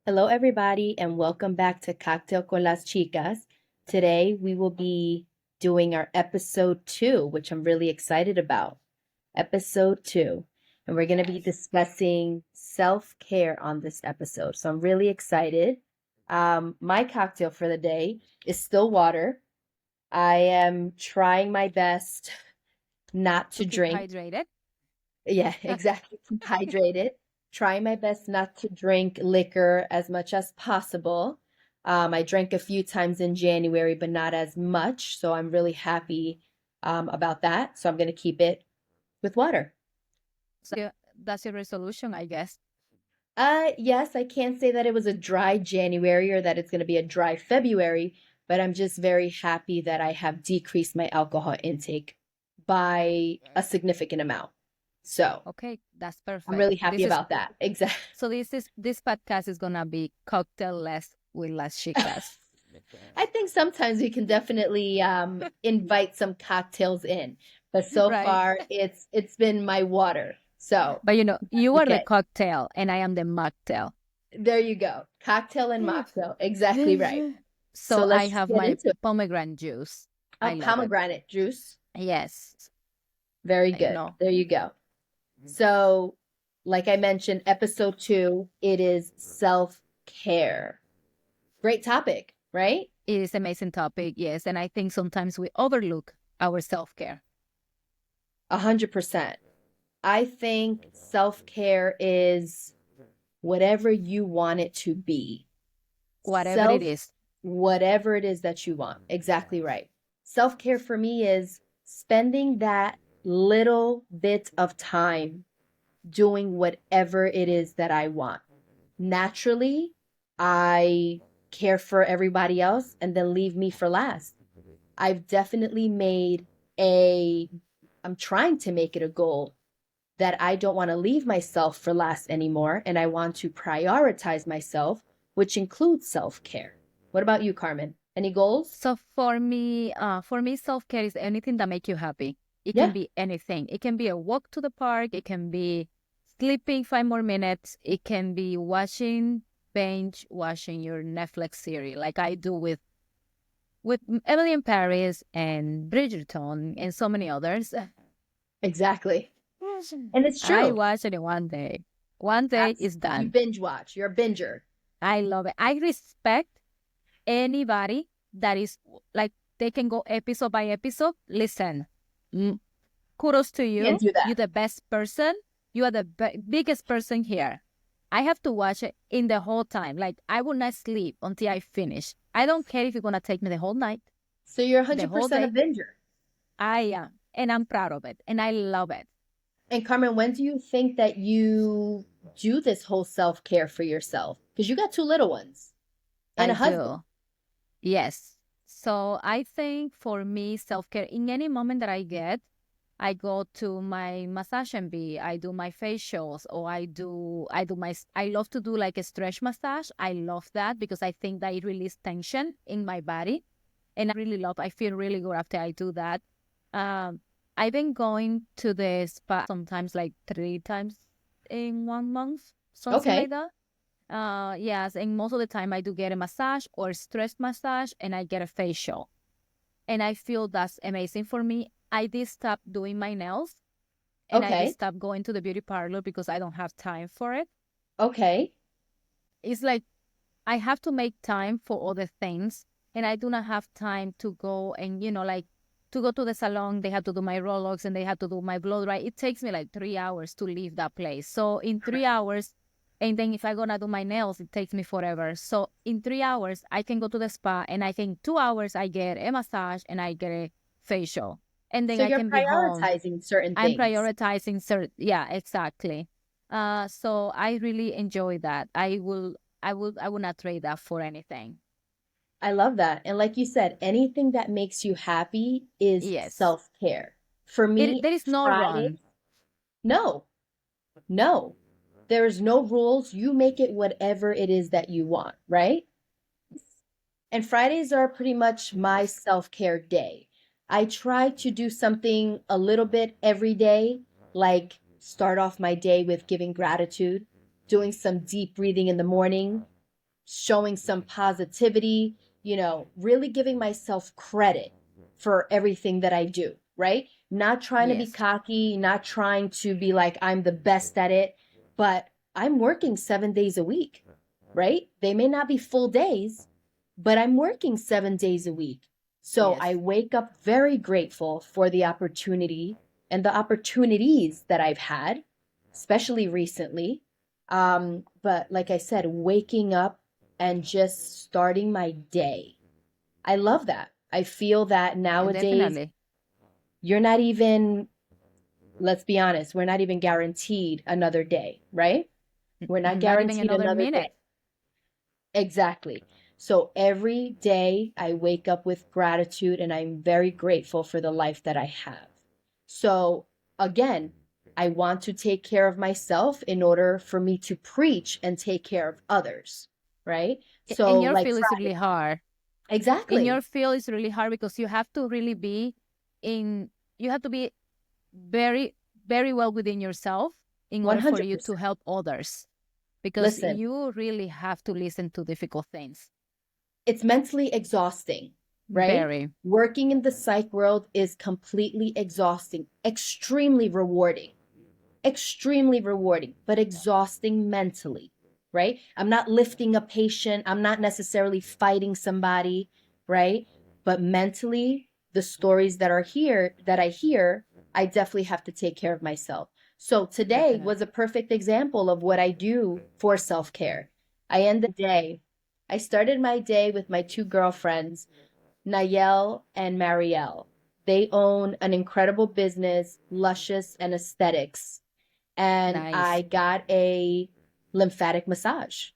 Hello, everybody, and welcome back to Cocktail con las Chicas. Today, we will be doing our episode 2, which I'm really excited about. Episode 2. And we're going to be discussing self care on this episode. So I'm really excited. My cocktail for the day is still water. I am trying my best not to To keep drink. hydrated. Yeah, exactly. Keep hydrated. Try my best not to drink liquor as much as possible. I drank a few times in January, but not as much. So I'm really happy about that. So I'm going to keep it with water. So that's your resolution, I guess. Yes, I can't say that it was a dry January or that it's going to be a dry February, but I'm just very happy that I have decreased my alcohol intake by a significant amount. So Okay, that's I'm perfect. really happy about that. Exactly. So this podcast is gonna be cocktail less with las chicas. I think sometimes we can definitely invite some cocktails in, but so Right? far it's been my water. So But you are the okay, cocktail and I am the mocktail. there you go, cocktail and mocktail, exactly right. So So I let's just have get my into it. pomegranate juice. A I love it. pomegranate juice, Yes. very You good. know. There you go. So, like I mentioned, episode 2, it is self care. Great topic, right? It is amazing topic, yes. And I think sometimes we overlook our self-care. 100%. I think self care is whatever you want it to be. Whatever it Self, is. whatever it is that you want. Exactly right. Self care for me is spending that little bit of time doing whatever it is that I want. Naturally, I care for everybody else and then leave me for last. I've definitely made a, I'm trying to make it a goal that I don't want to leave myself for last anymore, and I want to prioritize myself, which includes self care. What about you, Carmen? Any goals? So for me, self-care is anything that make you happy. It can Yeah, be anything. It can be a walk to the park. It can be sleeping 5 more minutes. It can be binge watching your Netflix series, like I do with Emily in Paris and Bridgerton and so many others. exactly. And it's I true. watch it in one day. One day is You done. binge watch. You're a binger. I love it. I respect anybody that is like they can go episode by episode. Listen, mm, kudos to Can't you. do that. You're the best person. You are the biggest person here. I have to watch it in the whole time. Like I will not sleep until I finish. I don't care if it's gonna take me the whole night, So you're the whole 100% a day. binger. I am, and I'm proud of it, and I love it. And Carmen, when do you think that you do this whole self care for yourself? Because you got 2 little ones and I a husband. do. Yes. So I think for me, self care in any moment that I get, I go to my massage and be. I do my facials, or I love to do like a stretch massage. I love that because I think that it releases tension in my body, and I feel really good after I do that. Um, I've been going to the spa sometimes like 3 times in 1 month, something Okay. like that. Yes, and most of the time I do get a massage or stress massage, and I get a facial, and I feel that's amazing for me. I did stop doing my nails, and I did Okay. stop going to the beauty parlor because I don't have time for it. Okay. It's like I have to make time for other things, and I do not have time to go and like to go to the salon. They have to do my Rolex and they have to do my blow dry. It takes me like 3 hours to leave that place. So in 3 hours, and then if I gonna do my nails, it takes me forever. So in 3 hours, I can go to the spa, and I think 2 hours I get a massage and I get a facial, and then So I you're can be home. prioritizing certain I'm things. prioritizing certain, yeah, exactly. So I really enjoy that. I will not trade that for anything. I love that. And like you said, anything that makes you happy is Yes. self care. For me, There is no Friday, wrong. no, no. There's no rules. You make it whatever it is that you want, right? And Fridays are pretty much my self care day. I try to do something a little bit every day, like start off my day with giving gratitude, doing some deep breathing in the morning, showing some positivity, really giving myself credit for everything that I do, right? Not trying to be Yes. cocky, not trying to be like I'm the best at it, but I'm working 7 days a week, right? They may not be full days, but I'm working 7 days a week. So I Yes. wake up very grateful for the opportunity and the opportunities that I've had, especially recently. But like I said, waking up and just starting my day. I love that. I feel that nowadays Definitely. you're not even, let's be honest, we're not even guaranteed another day, right? We're not Not even guaranteed another another minute. day. Exactly. So every day I wake up with gratitude and I'm very grateful for the life that I have. So again, I want to take care of myself in order for me to preach and take care of others, right? In So your like field is really hard. In your exactly. field is really hard because you have to really be in, you have to be very, very well within yourself in order for you to 100%. help others because Listen, you really have to listen to difficult things. it's mentally exhausting, right? Very. Working in the psych world is completely exhausting, extremely rewarding, but exhausting mentally, right? I'm not lifting a patient, I'm not necessarily fighting somebody, right? But mentally, the stories that are here that I hear, I definitely have to take care of myself. So today Definitely. was a perfect example of what I do for self-care. I ended the day, I started my day with my two girlfriends, Nayel and Marielle. They own an incredible business, Luscious and Aesthetics, and I Nice. got a lymphatic massage,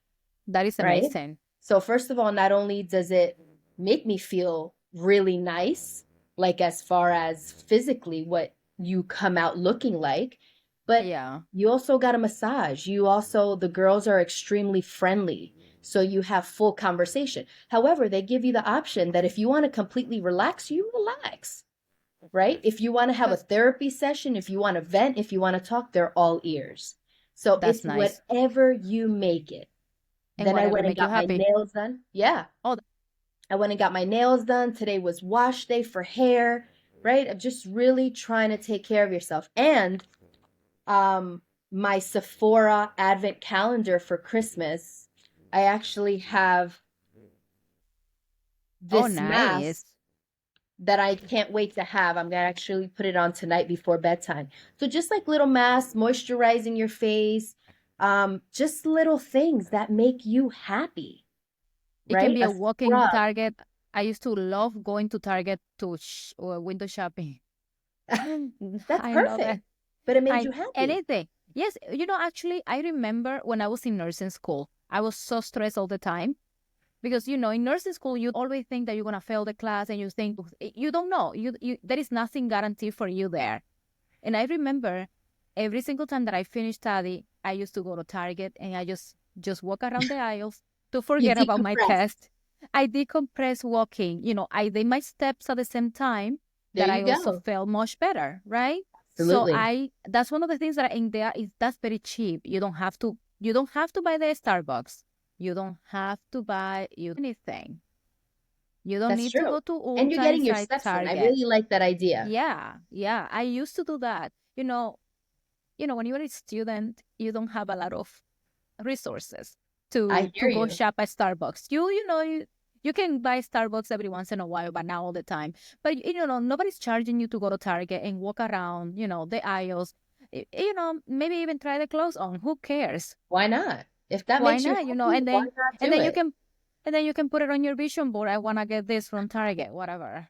That is right? amazing. So, first of all, not only does it make me feel really nice, like as far as physically what you come out looking like, but Yeah. you also got a massage. You also, the girls are extremely friendly. So you have full conversation. However, they give you the option that if you want to completely relax, you relax, right? If you want to have a That's therapy session, if you want to vent, if you want to talk, they're all ears. So that's it's nice. whatever you make it. And Then I whatever went and make you got my happy. nails done. Yeah. Oh, I went and got my nails done. Today was wash day for hair, right? I'm just really trying to take care of yourself. And um my Sephora advent calendar for Christmas, I actually have oh, this mask nice. that I can't wait to have. I'm gonna actually put it on tonight before bedtime. So just like little masks, moisturizing your face, just little things that make you happy, It can right? be A a walking scrub. Target. I used to love going to Target to window shopping. That's I know perfect. that. But it made I you happy. anything. Yes, actually, I remember when I was in nursing school, I was so stressed all the time because in nursing school you always think that you're gonna fail the class, and you think you don't know. You there is nothing guaranteed for you there. And I remember every single time that I finished study, I used to go to Target and I just walk around the aisles to You forget about my decompress. test. I decompress walking. I did my steps at the same time There that I you also go. felt much better, right? So Absolutely. that's one of the things that in there is that's very cheap. You don't have to buy the Starbucks. You don't have to buy anything. You don't That's need to true. go to And you're Ulta getting your inside steps in. I Target. really like that idea. Yeah, yeah. I used to do that. When you're a student, you don't have a lot of resources I to hear go you. shop at Starbucks. You can buy Starbucks every once in a while, but not all the time. But nobody's charging you to go to Target and walk around, the aisles. Maybe even try the clothes on. Who cares? Why not? If that Why makes you not? happy, And why then not and do then you it? can and then you can put it on your vision board. I want to get this from Target, whatever.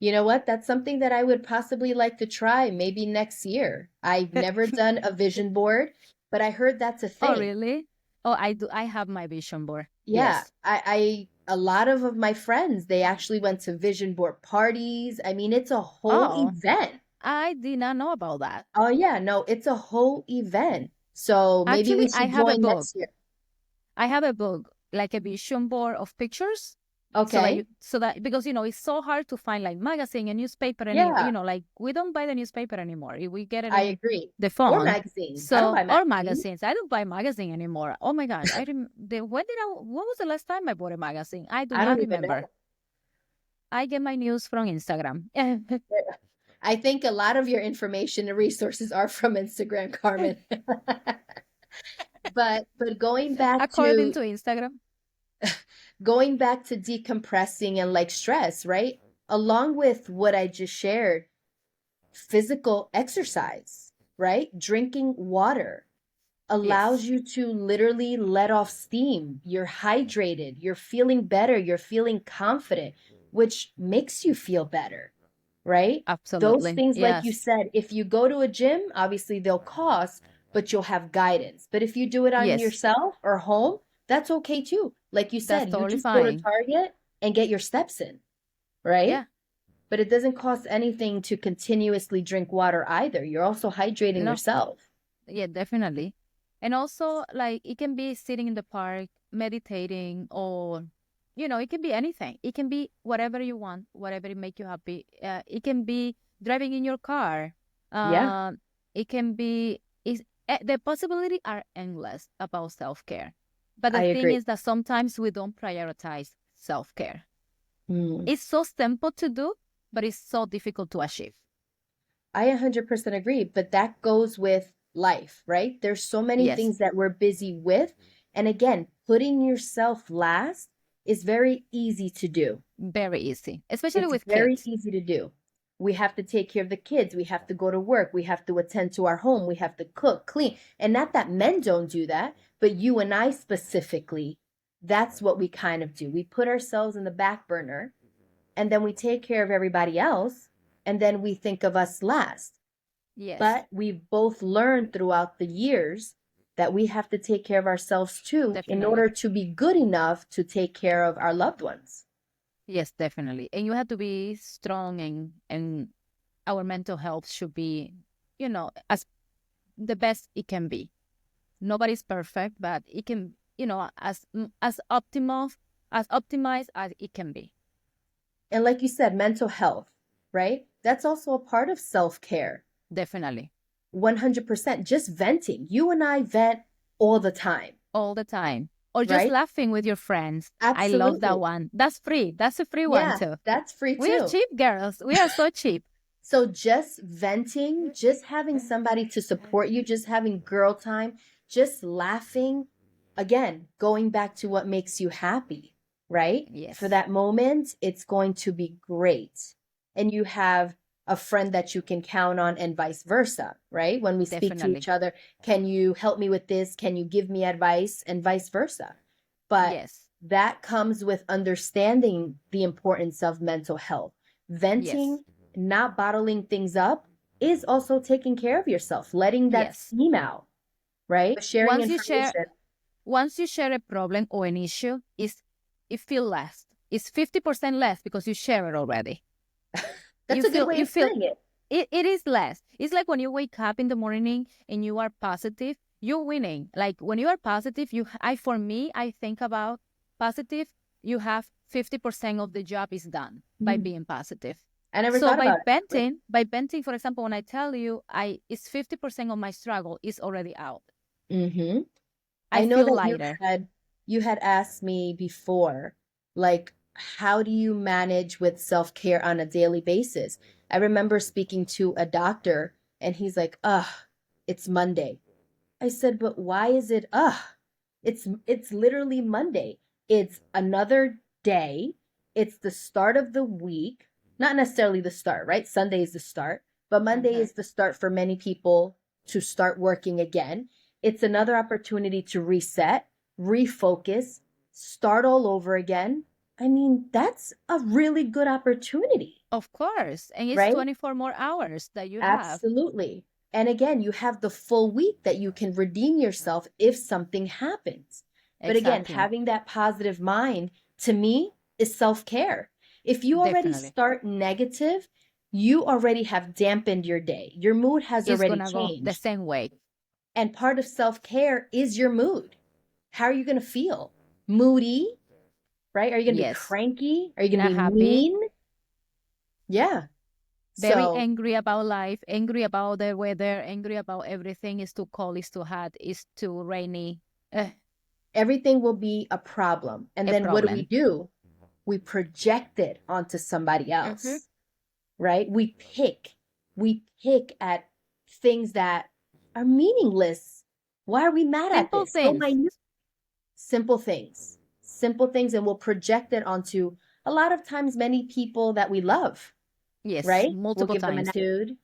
You know what? That's something that I would possibly like to try maybe next year. I've never done a vision board, but I heard that's a Oh, thing. really? Oh, I do. I have my vision board. Yeah, Yes. a lot of my friends, they actually went to vision board parties. I mean, it's a whole Oh, event. I did not know about that. Oh yeah, no, it's a whole event. So maybe we Actually, I should have a join book. next year. I have a book, like a vision board of pictures. Okay. so that because it's so hard to find like magazine and newspaper any Yeah, like we don't buy the newspaper anymore. We get it I in agree. the Or phone. magazines. I don't So buy or magazines. magazines. I don't buy magazine anymore. Oh my gosh, when was the last time I bought a magazine? I do I don't not even remember. know. I get my news from Instagram. I think a lot of your information and resources are from Instagram, Carmen. But According to Instagram. going back to decompressing and like stress, right? Along with what I just shared, physical exercise, right? Drinking water allows Yes, you to literally let off steam. You're hydrated, you're feeling better, you're feeling confident, which makes you feel better, right? Those absolutely. things, like you Yes. said, if you go to a gym, obviously they'll cost, but you'll have guidance. But if you do it on Yes. yourself or home, that's okay too. Like you That's said, you totally just go to fine. Target and get your steps in, right? Yeah. But it doesn't cost anything to continuously drink water either. You're also hydrating No. yourself. Yeah, definitely. And also, like, it can be sitting in the park, meditating, or, it can be anything. It can be whatever you want, whatever it make you happy. It can be driving in your car. Yeah, Uh, it can be, the possibility are endless about self-care. But I the thing agree. is that sometimes we don't prioritize self-care. Mm. It's so simple to do, but it's so difficult to achieve. I 100% agree, but that goes with life, right? There's so many Yes. things that we're busy with. And again, putting yourself last is very easy to do. Very easy, especially It's with very kids. easy to do. We have to take care of the kids. We have to go to work. We have to attend to our home. We have to cook, clean. And not that men don't do that, but you and I specifically, that's what we kind of do. We put ourselves in the back burner and then we take care of everybody else. And then we think of us last. Yes, But we've both learned throughout the years that we have to take care of ourselves too in definitely. order to be good enough to take care of our loved ones. Yes, definitely. And you have to be strong and our mental health should be, as the best it can be. Nobody's perfect, but it can, as optimal as optimized as it can be. And like you said, mental health, right? That's also a part of self care. Definitely. 100%. Just venting. You and I vent all the time, All the time. Or just right? laughing with your friends. I love that Absolutely. one. That's free. That's a free one Yeah, too. that's free We are too. cheap girls. We are so cheap. So just venting, just having somebody to support you, just having girl time, just laughing, again, going back to what makes you happy, right? For Yes. that moment, it's going to be great. And you have a friend that you can count on and vice versa, right? When we speak to each Definitely. other, can you help me with this? Can you give me advice? And vice versa. But Yes. that comes with understanding the importance of mental health. Yes. Venting, not bottling things up, is also taking care of yourself, letting that Yes. steam out, right? Sharing Once you share information. once you share a problem or an issue, it feel less. It's 50% less because you share it already. That's a good way You of feel saying it. it is less. It's like when you wake up in the morning and you are positive, you're winning. Like when you are positive, for me, I think about positive, you have 50% of the job is done by Mm. being positive. I never So thought about it. by venting, for example, when I tell you it's 50% of my struggle is already out. Mm-hmm. I I know feel that lighter. you had asked me before, like, how do you manage with self-care on a daily basis? I remember speaking to a doctor and he's like, ugh, it's Monday. I said, but why is it it's literally Monday. It's another day. It's the start of the week. Not necessarily the start, right? Sunday is the start, but Monday Hmm. is the start for many people to start working again. It's another opportunity to reset, refocus, start all over again. I mean, that's a really good opportunity, Of course. And it's right? 24 more hours that you have. Absolutely. And again, you have the full week that you can redeem yourself if something happens. But again, Exactly. having that positive mind to me is self care. If you already Definitely. start negative, you already have dampened your day. Your mood has It's already gonna go the changed. same way. And part of self care is your mood. How are you going to feel? Moody, right? Are you going to be Yes. cranky? Are you going to Not be happy. mean? Yeah. Very So angry about life, angry about the weather, angry about everything. It's too cold, it's too hot, it's too rainy. Eh, everything will be a problem. And a then what problem. do? We project it onto somebody Hmm. else, right? We pick at things that are meaningless. Why are we mad at Simple this? So things. minute, simple things, and we'll project it onto a lot of times many people that we love, Yes, right? We'll multiple give them an times. attitude.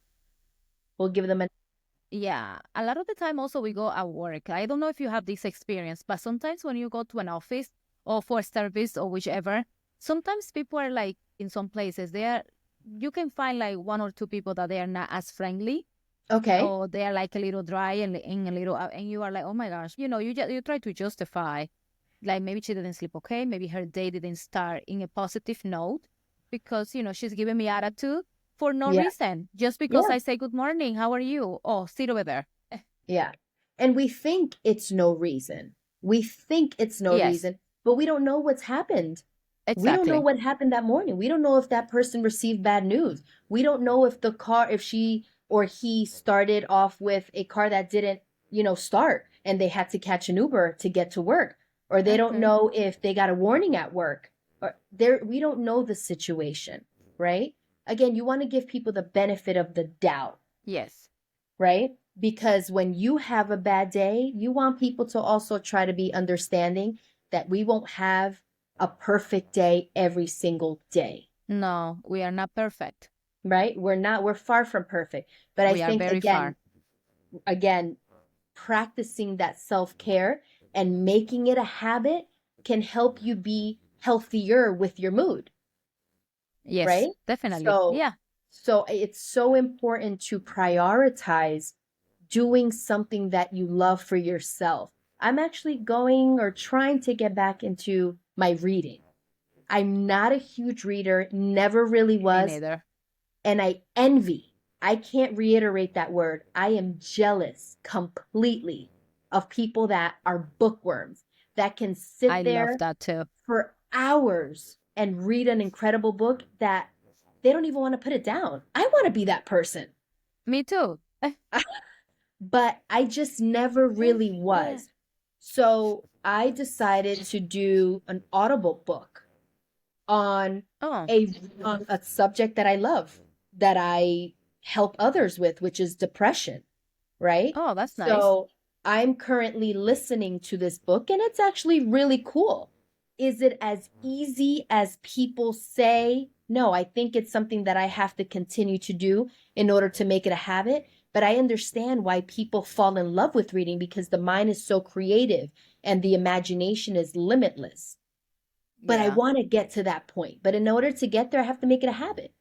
We'll give them a Yeah, a lot of the time also we go at work. I don't know if you have this experience, but sometimes when you go to an office or for service or whichever, sometimes people are like in some places they are. You can find like one or two people that they are not as friendly okay. or they are like a little dry and a little, and you are like, oh my gosh, you try to justify like maybe she didn't sleep okay, maybe her day didn't start in a positive note because she's giving me attitude for no Yeah. reason, just because Yeah. I say good morning, how are you? Oh, sit over there. Yeah. And we think it's no reason. We think it's no Yes, reason, but we don't know what's happened. We don't know exactly. what happened that morning. We don't know if that person received bad news. We don't know if if she or he started off with a car that didn't, start and they had to catch an Uber to get to work. Or they don't Hmm. know if they got a warning at work. Or we don't know the situation, right? Again, you want to give people the benefit of the doubt, Yes. right? Because when you have a bad day, you want people to also try to be understanding that we won't have a perfect day every single day, No, we are not perfect. right? We're far from perfect. But I We are think very far. again, practicing that self-care and making it a habit can help you be healthier with your mood, Yes, right? definitely. So Yeah. so it's so important to prioritize doing something that you love for yourself. I'm actually going or trying to get back into my reading. I'm not a huge reader, never really Me was, neither. and I can't reiterate that word. I am jealous completely of people that are bookworms that can I sit love there that too. for hours and read an incredible book that they don't even want to put it down. I want to be that person. Me too. But I just never really was. So I decided to do an Audible book on Oh, a subject that I love, that I help others with, which is depression, right? oh, that's nice. So I'm currently listening to this book and it's actually really cool. Is it as easy as people say? No, I think it's something that I have to continue to do in order to make it a habit. But I understand why people fall in love with reading because the mind is so creative and the imagination is limitless. But I Yeah. want to get to that point. But in order to get there, I have to make it a habit,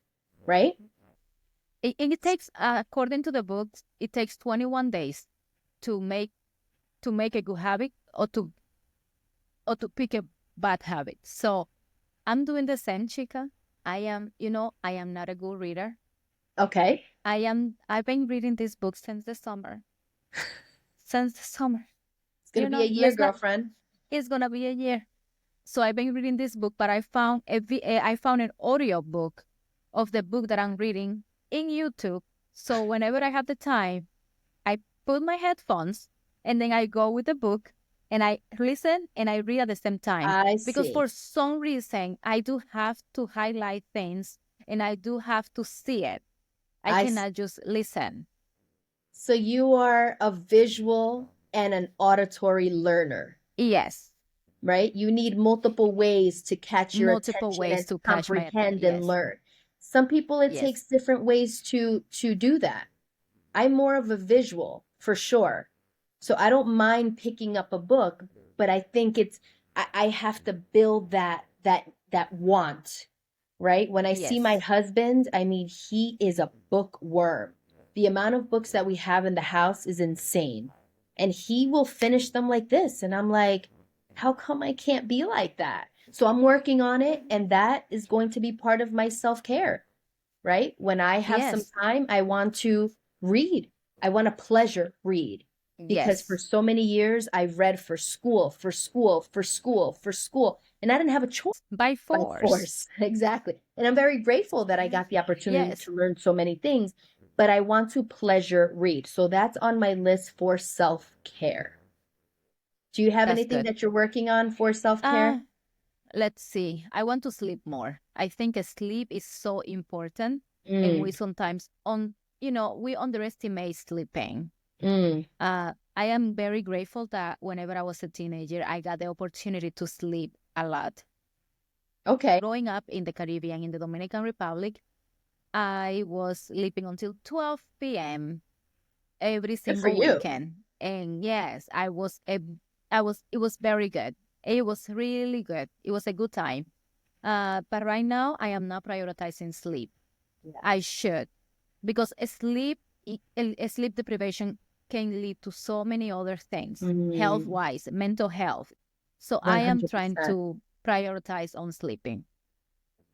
right? It takes, according to the books, it takes 21 days to make a good habit or to pick a bad habit. So I'm doing the same, Chica. I am not a good reader. Okay. I've been reading this book since the summer. Since the summer. It's going to be a year, Let's not, girlfriend. it's gonna be a year. So I've been reading this book, but I found an audio book of the book that I'm reading in YouTube. So whenever I have the time, I put my headphones and then I go with the book and I listen and I read at the same time. I Because for see. some reason, I do have to highlight things and I do have to see it. I I see. cannot just listen. So you are a visual and an auditory learner, Yes, right? You need multiple ways to catch your multiple attention ways and to catch my attention. comprehend and Yes, learn. Some people it yes, takes different ways to do that. I'm more of a visual for sure. So I don't mind picking up a book, but I think I have to build that want, right? When I see my yes, husband, I mean, he is a bookworm. The amount of books that we have in the house is insane. And he will finish them like this. And I'm like, how come I can't be like that? So I'm working on it, and that is going to be part of my self-care, right? When I have some yes. time, I want to read. I want to pleasure read. because for Yes, so many years I've read for school, for school, for school, for school, and I didn't have a choice by by force. force. Exactly. And I'm very grateful that I got the opportunity Yes, to learn so many things, but I want to pleasure read. So that's on my list for self-care. Do you have that's anything good. that you're working on for self-care? Uh, let's see. I want to sleep more. I think sleep is so important, and we Mm, sometimes we underestimate sleeping. mm. I am very grateful that whenever I was a teenager, I got the opportunity to sleep a lot. Okay. Growing up in the Caribbean, in the Dominican Republic, I was sleeping until 12 p.m. every Good for single you. weekend. And yes, it was very good. It was really good. It was a good time. But right now, I am not prioritizing sleep. Yeah. I should, because sleep deprivation can lead to so many other things, health Mm, wise, mental health. So I am trying 100%. to prioritize on sleeping.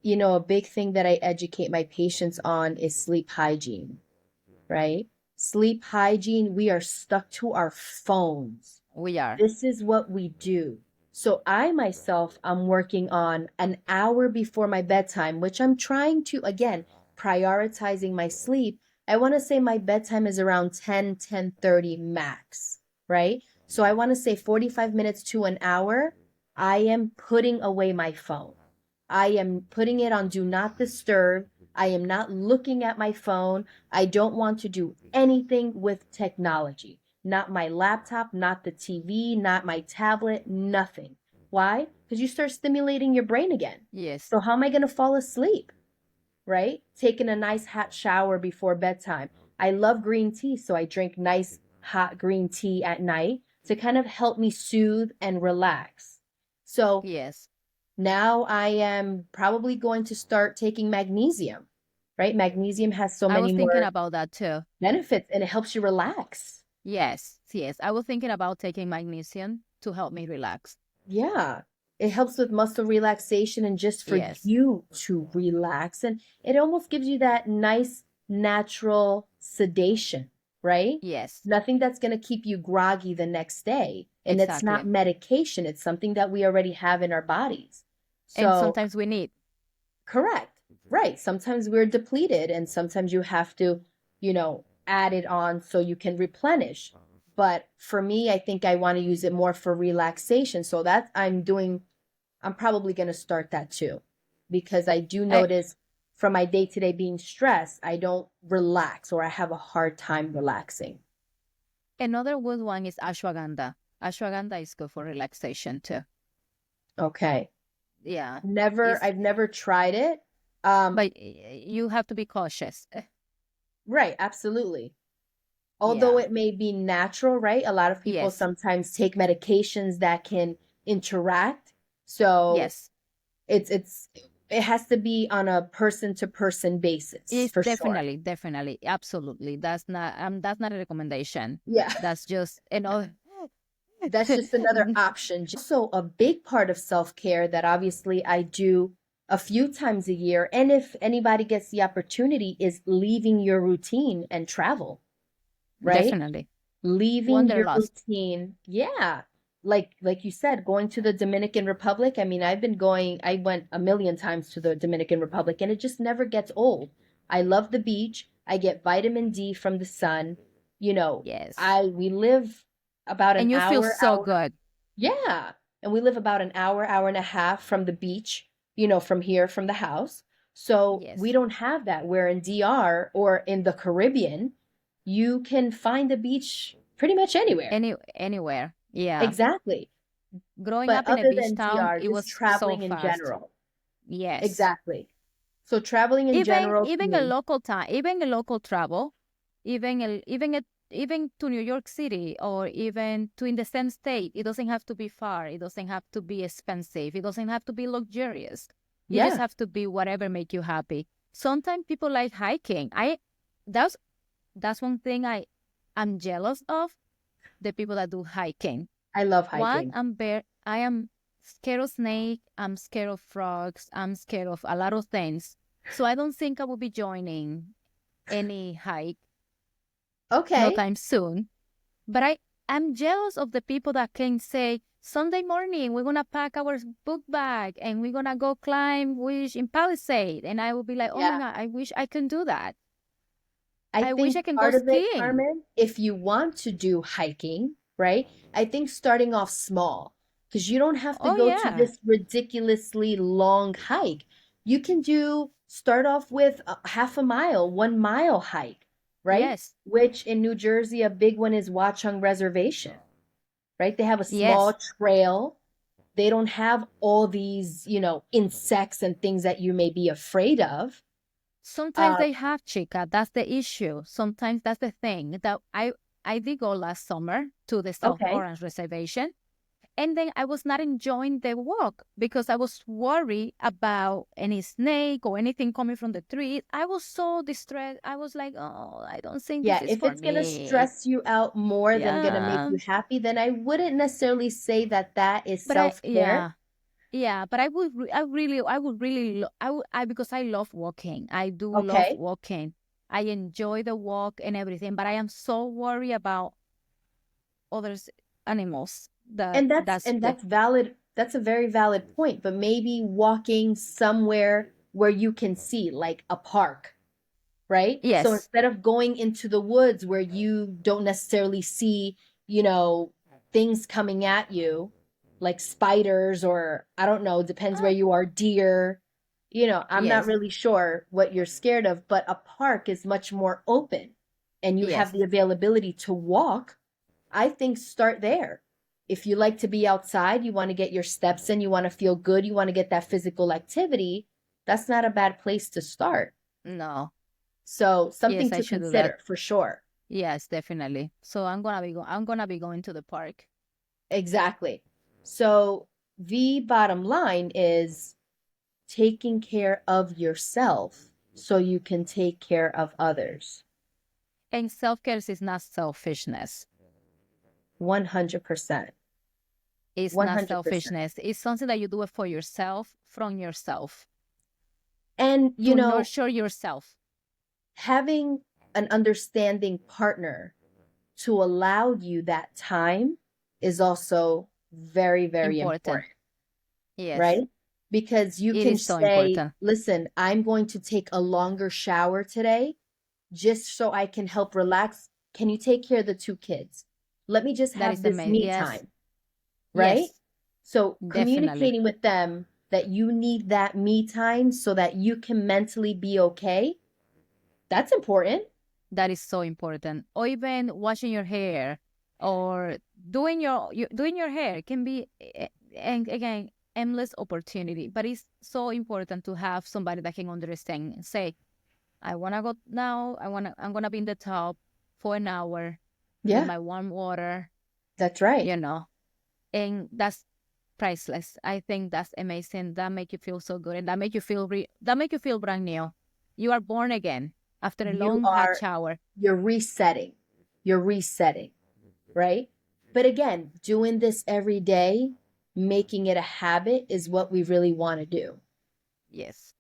A big thing that I educate my patients on is sleep hygiene, right? Sleep hygiene, we are stuck to our phones. We are. This is what we do. So I myself, I'm working on an hour before my bedtime, which I'm trying to, again, prioritizing my sleep. I want to say my bedtime is around 10:30 max, right? So I want to say 45 minutes to an hour. I am putting away my phone. I am putting it on do not disturb. I am not looking at my phone. I don't want to do anything with technology. Not my laptop, not the TV, not my tablet, nothing. Why? Because you start stimulating your brain again. Yes. So, how am I going to fall asleep? Right? Taking a nice hot shower before bedtime. I love green tea, so I drink nice hot green tea at night to kind of help me soothe and relax. So, Yes. now I am probably going to start taking magnesium, right? Magnesium has so I many was thinking more about that too. benefits and it helps you relax. Yes. Yes. I was thinking about taking magnesium to help me relax. Yeah. It helps with muscle relaxation and just for Yes. you to relax. And it almost gives you that nice, natural sedation, right? Yes. Nothing that's going to keep you groggy the next day. And it's not Exactly. medication, it's something that we already have in our bodies. And So, sometimes we need. correct. Right. Sometimes we're depleted and sometimes you have to, add it on so you can replenish. But for me, I think I want to use it more for relaxation. So that I'm probably going to start that too. Because I do I, notice from my day to day being stressed, I don't relax or I have a hard time relaxing. Another good one is ashwagandha. Ashwagandha is good for relaxation too. Okay. Yeah. It's I've never tried it. Um, but you have to be cautious. right, absolutely. Although Yeah. it may be natural, right? A lot of people Yes. sometimes take medications that can interact. So Yes. it's it has to be on a person to person basis It's for sure. definitely, absolutely. That's not a recommendation. Yeah. That's just That's just another option. Also, a big part of self-care that obviously I do a few times a year, and if anybody gets the opportunity, is leaving your routine and travel, right? definitely Leaving your wanderlust. routine. Yeah. Like you said, going to the Dominican Republic. I mean, I went a million times to the Dominican Republic and it just never gets old. I love the beach. I get vitamin D from the sun. Yes. I we live about an And you feel hour, so hour. good. Yeah. And we live about an hour, hour and a half from the beach, from here, from the house. So we Yes. don't have that. Where in DR or in the Caribbean, you can find a beach pretty much anywhere. Anywhere. Yeah. Exactly. Growing But up in a other beach than town, DR, it just was so traveling in fast. general. Yes. Exactly. So traveling in general to Even a me, local time, even a local travel, even to New York City or even to in the same state, it doesn't have to be far. It doesn't have to be expensive. It doesn't have to be luxurious. It just yeah, have to be whatever make you happy. Sometimes people like hiking. That's that's one thing I'm jealous of, the people that do hiking. I love One, hiking. I am scared of snake, I'm scared of frogs, I'm scared of a lot of things. So I don't think I will be joining any hike no Okay. time soon. But I'm jealous of the people that can say, Sunday morning, we're going to pack our book bag and we're going to go climb Wish in Palisade. And I will be like, oh my Yeah. God, I wish I can do that. I I wish I think can go part of it, skiing. Carmen, if you want to do hiking, right? I think starting off small, because you don't have to Oh, go to yeah. this ridiculously long hike. You can start off with a half a mile, 1 mile hike, right? Yes. Which in New Jersey, a big one is Watchung Reservation, right? They have a small Yes. trail. They don't have all these, insects and things that you may be afraid of. Sometimes Uh, they have chica. That's the issue. Sometimes that's the thing that I did go last summer to the South okay. Orange Reservation. And then I was not enjoying the walk because I was worried about any snake or anything coming from the tree. I was so distressed. I was like, oh, I don't think this Yeah, is if for it's going to me. stress you out more than going to make Yeah. you happy, then I wouldn't necessarily say that that is But I, self-care. yeah. Yeah, but I would really, because I love walking. I do love Okay. walking. I enjoy the walk and everything, but I am so worried about others animals that And that's that's and the that's valid. That's a very valid point, but maybe walking somewhere where you can see like a park, right? So yes. instead of going into the woods where you don't necessarily see, you know, things coming at you, like spiders or I don't know, depends where Uh, you are, deer. I'm not yes, really sure what you're scared of, but a park is much more open and you have yes, the availability to walk. I think start there. If you like to be outside, you want to get your steps in, you want to feel good, you want to get that physical activity, that's not a bad place to start. no, So something yes, I to should do that. consider for sure. Yes, definitely. So I'm gonna be going to the park. Exactly. So the bottom line is taking care of yourself so you can take care of others. And self-care is not selfishness. 100%. It's not 100%. selfishness. It's something that you do it for yourself, from yourself, And, to nurture yourself. having an understanding partner to allow you that time is also very, very Important. important, Yes, right? Because you it can is so say, important. listen, I'm going to take a longer shower today just so I can help relax. Can you take care of the two kids? Let me just That have is this amazing. me Yes, time, right? yes, So definitely. communicating with them that you need that me time so that you can mentally be okay, that's important. That is so important. Or even washing your hair or doing your hair can be, and again, endless opportunity. But it's so important to have somebody that can understand and say, I wanna go now. I'm gonna be in the tub for an hour with Yeah, my warm water, that's right. you know. And that's priceless. I think that's amazing. That make you feel so good, and that make you feel brand new. You are born again after a You long hot are, shower. you're resetting. You're resetting, right? But again, doing this every day, making it a habit is what we really want to do. Yes.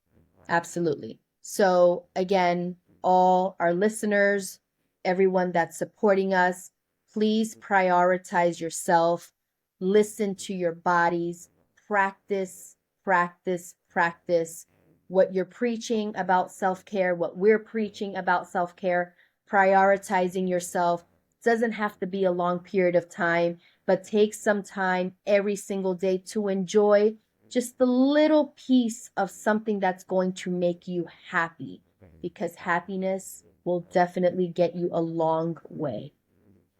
Absolutely. So, again, all our listeners, everyone that's supporting us, please prioritize yourself. Listen to your bodies. Practice, practice, practice what you're preaching about self care, what we're preaching about self care. Prioritizing yourself doesn't have to be a long period of time, but take some time every single day to enjoy just the little piece of something that's going to make you happy because happiness will definitely get you a long way.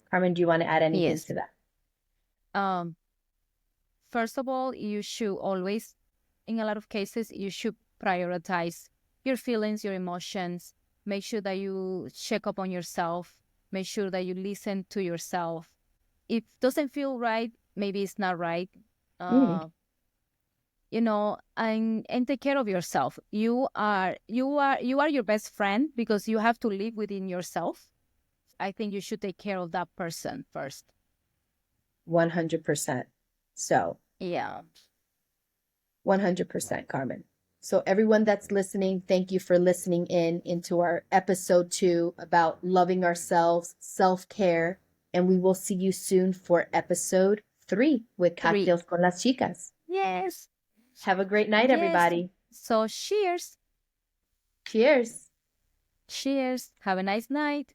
Carmen, do you want to add anything Yes. to that? Um, First of all, you should always, in a lot of cases, you should prioritize your feelings, your emotions. Make sure that you check up on yourself. Make sure that you listen to yourself. If it doesn't feel right, maybe it's not right. Mm, Uh, and take care of yourself. You are your best friend because you have to live within yourself. I think you should take care of that person first. 100%. So, Yeah. 100%, Carmen. So, everyone that's listening, thank you for listening into our episode 2 about loving ourselves, self care. And we will see you soon for episode 3 with Three. Cocktails con las Chicas. Yes. Have a great night, Yes. everybody. So cheers. Cheers. Cheers. Have a nice night.